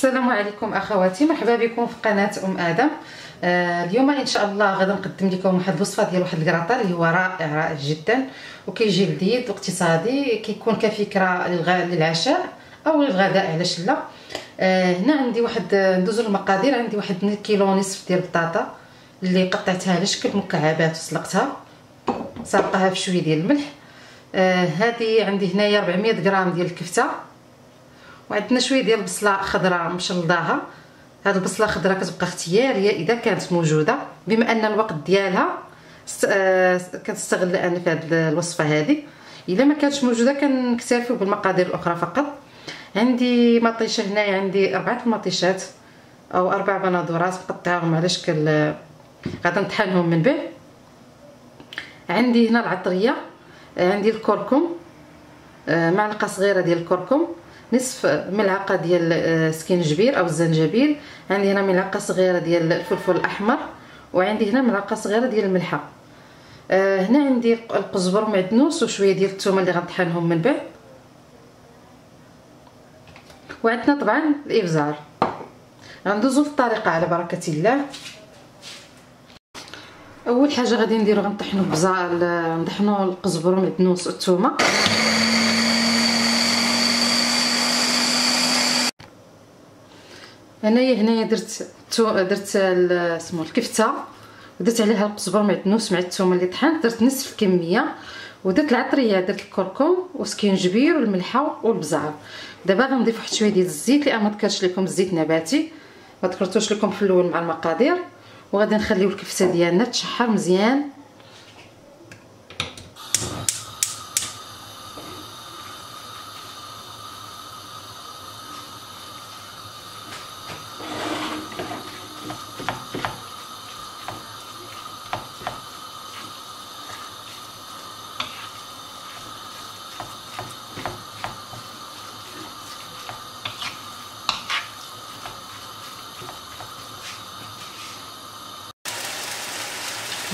السلام عليكم اخواتي، مرحبا بكم في قناه ادم. اليوم ان شاء الله غادي نقدم لكم واحد الوصفه ديال واحد الكراطه اللي هو رائع جدا وكيجي لذيذ واقتصادي، كيكون كفكره للعشاء او للغداء علاش لا. هنا عندي واحد ندوزو المقادير. عندي واحد كيلو نصف ديال البطاطا اللي قطعتها على شكل مكعبات وسلقتها، سلقتها بشويه ديال الملح. هذه عندي هنايا 400 غرام ديال الكفته، وعندنا شويه ديال البصله خضراء مشلضاها. هاد البصله الخضراء كتبقى اختياريه اذا كانت موجوده، بما ان الوقت ديالها كتستغل انا في هذه الوصفه هذه. اذا ما كانتش موجوده كنكتفي بالمقادير الاخرى فقط. عندي مطيشه هنايا، عندي 4 مطيشات او 4 بندورات مقطعهم على شكل غادي نطحنهم من بعد. عندي هنا العطريه، عندي الكركم، معلقه صغيره ديال الكركم، نصف ملعقه ديال سكينجبير او الزنجبيل، عندي هنا ملعقه صغيره ديال الفلفل الاحمر، وعندي هنا ملعقه صغيره ديال الملحه. هنا عندي القزبر معدنوس وشويه ديال الثومه اللي غنطحنهم من بعد. وعندنا طبعا الابزار. غندوزو للطريقه على بركه الله. اول حاجه غادي نديرو غنطحنو البزار، نطحنو القزبر معدنوس والثومه. هنايا درت اسمو الكفته، ودرت عليها القزبر معدنوس مع الثومه اللي طحنت، درت نصف الكميه، ودرت العطريه، درت الكركم وسكينجبير والملحه والبزار. دابا غنضيف واحد شويه ديال الزيت لان ما ذكرتش لكم الزيت نباتي، ما ذكرتوش لكم في الاول مع المقادير. وغادي نخليو الكفته ديالنا تشحر مزيان.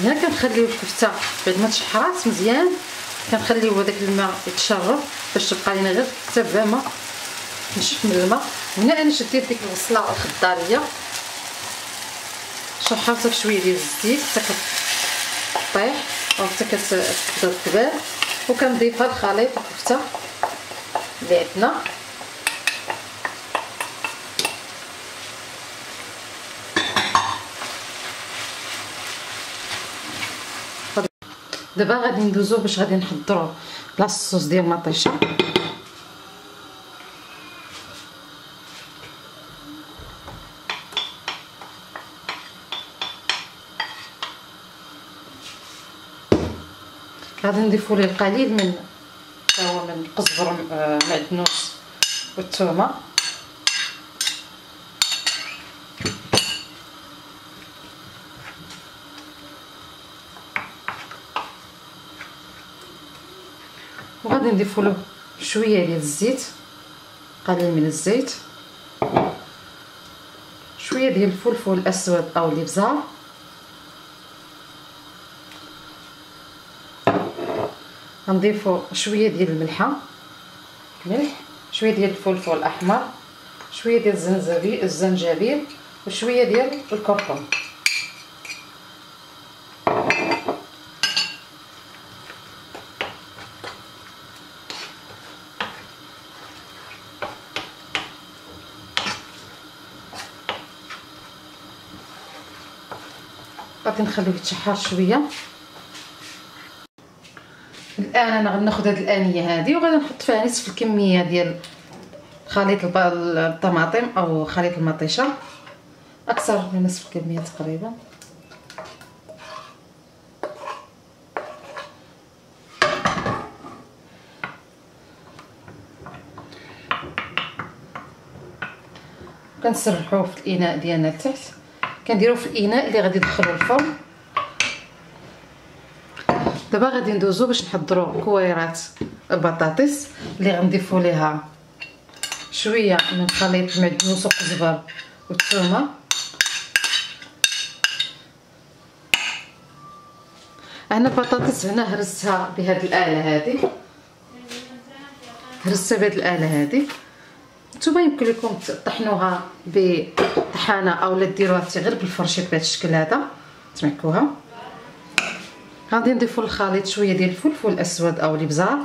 هنا كنخليو الكفته بعد ما تشحرات مزيان، كنخليو هذاك الماء يتشرب باش تبقى لينا غير الكفته بلا ما نشف من الماء. هنا انا شديت ديك البصله الخضاريه، شحرتها بشويه ديال الزيت حتى كطيح او حتى كتبدا تكبر، وكنضيفها لخليط الكفته اللي عندنا. دابا غادي ندوزو باش غادي نحضروا لاصوص ديال المطيشه. غادي نضيفوا ليه القليل من القزبر معدنوس والثومه، وغادي نضيفوا له شويه ديال الزيت، قليل من الزيت، شويه ديال الفلفل الاسود او الابزار، غنضيفوا شويه ديال الملح، شويه ديال الفلفل الاحمر، شويه ديال الزنجبيل وشويه ديال الكركم. غادي نخليوه يتشحر شويه. الان انا غناخذ هذه الانيه هذه وغادي نحط فيها نصف الكميه ديال خليط الطماطم او خليط المطيشه، اكثر من نصف الكميه تقريبا. كنسرحوه في الاناء ديالنا لتحت، كنديروه في الاناء اللي غادي ندخلوه الفرن. دابا غادي ندوزو باش نحضروا كويرات البطاطس اللي غنضيفوا ليها شويه من خليط المعدنوس والقزبر والثومه. انا البطاطس هنا هرستها بهذه الاله هذه، هرستها بهذه الاله هذه. نتوما يمكن لكم تطحنوها بطحانه اولا ديروها غير بالفرشيط بهذا الشكل هذا تمعكوها. غادي نضيفوا للخليط شويه ديال الفلفل الاسود او الابزار،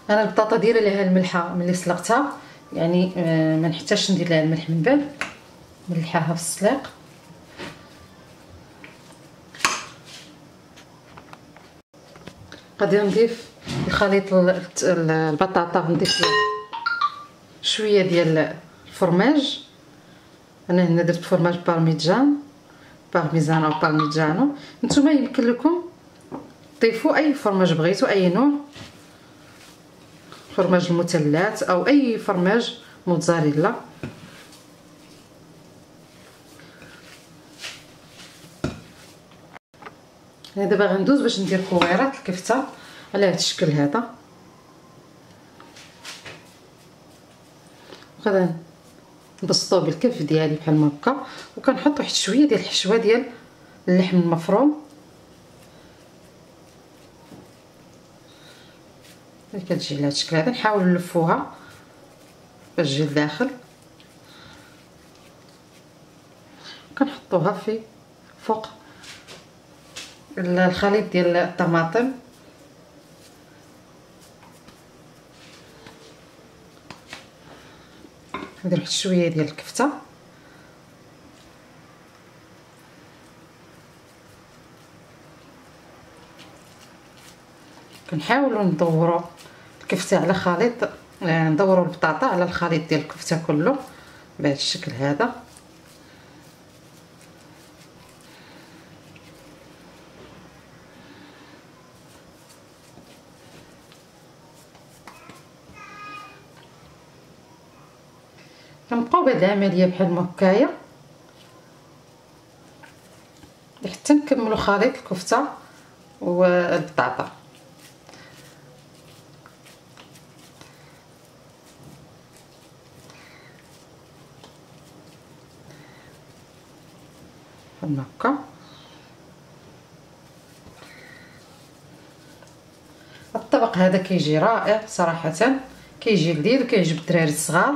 انا البطاطا دايره ليها الملحه ملي سلقتها، يعني ما نحتاجش ندير لها الملح من بعد، نلحاها في السلاق. غادي نضيف الخليط البطاطا، نضيف شويه ديال الفرماج. انا هنا درت فرماج بارميزان او بارميجانو، نتوما يمكن لكم تضيفوا اي فرماج بغيتو، اي نوع فرماج المثلث او اي فرماج موتزاريلا. انا دابا غندوز باش ندير كويرات الكفته على هذا الشكل هذا. غادي نبسطوه بالكف ديالي بحال هكا، وكنحط واحد شويه ديال الحشوه ديال اللحم المفروم اللي كتجي على هذا الشكل هذا. نحاول نلفوها باش تجي لداخل، كنحطوها في فوق الخليط ديال الطماطم. ندير واحد شويه ديال الكفته، كنحاولوا ندوروا الكفته على خليط، ندوروا البطاطا على الخليط ديال الكفته كله بهذا الشكل هذا. كنبقاو بهاد العمليه بحال هكايا حتى نكملوا خليط الكفته والبطاطا. بحال هكا. الطبق هذا كيجي رائع صراحه، كيجي لذيذ وكيعجب الدراري الصغار.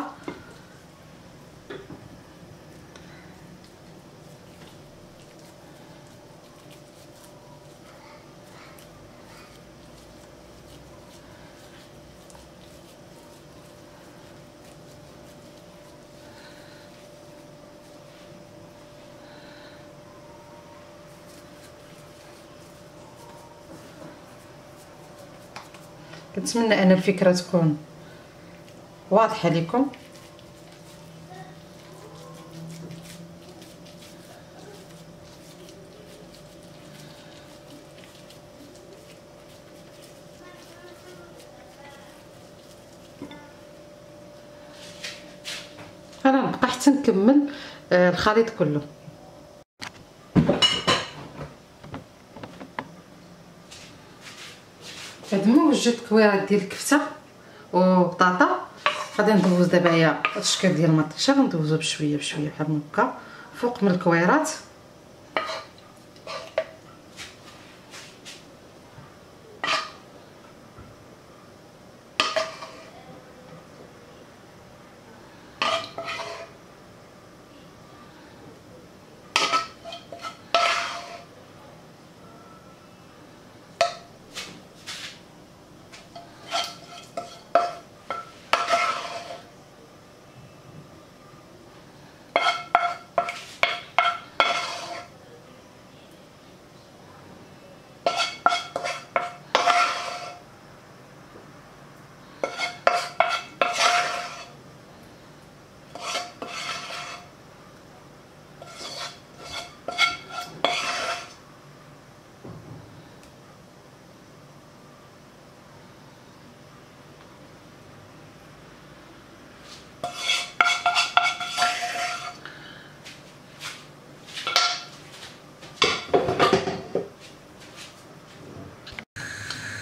كنتمنى ان الفكره تكون واضحه لكم. انا نبقى حتى نكمل الخليط كله. بعد ما وجدت كويرات ديال الكفته وبطاطا، غادي ندوز دابا هي هاد الشكل ديال المطيشه، غندوزو بشويه بشويه بحال هكا فوق من الكويرات.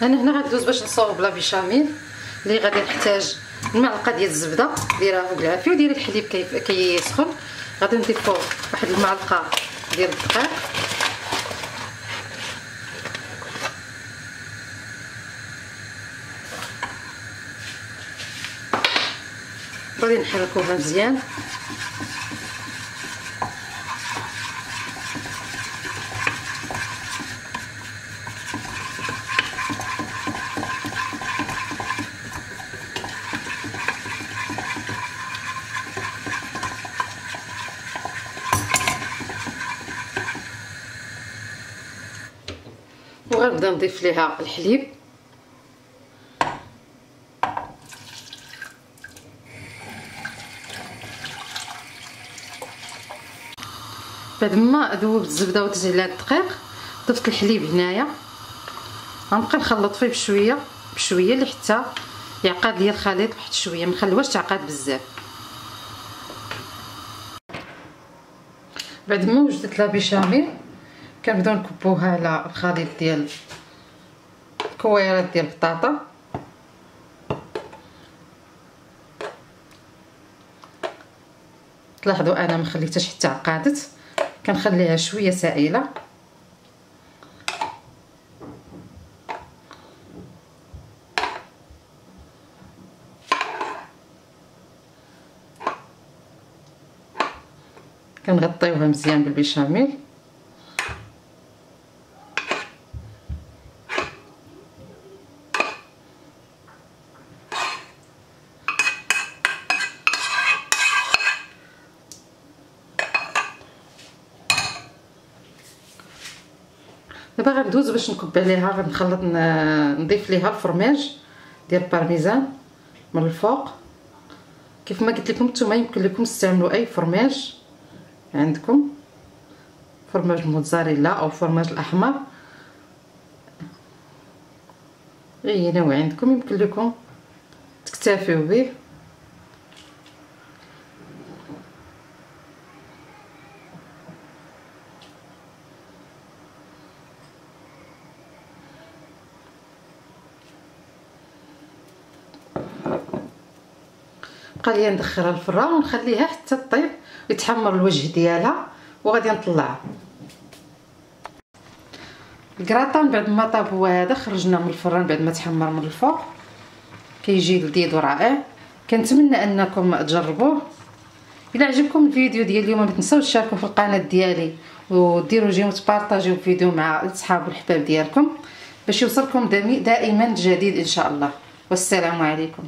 انا هنا غندوز باش نصاوب لا بيشاميل اللي غادي نحتاج المعلقه ديال الزبده، ديرها بالعافيه وديري الحليب كيسخن. غادي نضيفو واحد المعلقه ديال الدقيق، غادي نحركوها مزيان. وغنبدا نضيف ليها الحليب. بعد ما ذوبت الزبده وتزيد على الدقيق ضفت الحليب هنايا. غنبقى نخلط فيه بشويه بشويه لحتى يعقد ليا الخليط واحد شويه، ما نخليوهش تعقد بزاف. بعد ما وجدت لا بيشاميل كنبداو نكبوها على الخليط ديال الكويرات ديال البطاطا. تلاحظوا انا ما خليتهاش حتى عقدت، كنخليها شويه سائله. كنغطيوها مزيان بالبيشاميل. دابا غندوز باش نكب عليها، غنخلط نضيف ليها الفرماج ديال البارميزان من الفوق. كيف ما قلت لكم نتوما يمكن لكم تستعملوا اي فرماج عندكم، فرماج موتزاريلا او فرماج الاحمر، اي نوع عندكم يمكن لكم تكتفيوا به. بقى لي ندخلها الفران ونخليها حتى طيب ويتحمر الوجه ديالها وغادي نطلعها. الكراطان بعد ما طاب هو هذا خرجناه من الفران بعد ما تحمر من الفوق، كيجي لذيذ ورائع. كنتمنى انكم تجربوه. الى عجبكم الفيديو ديال اليوم ما تنساوش تشاركوا في القناه ديالي وديروا جيم وتبارطاجيو الفيديو مع الاصحاب والحباب ديالكم باش يوصلكم دائما جديد ان شاء الله. والسلام عليكم.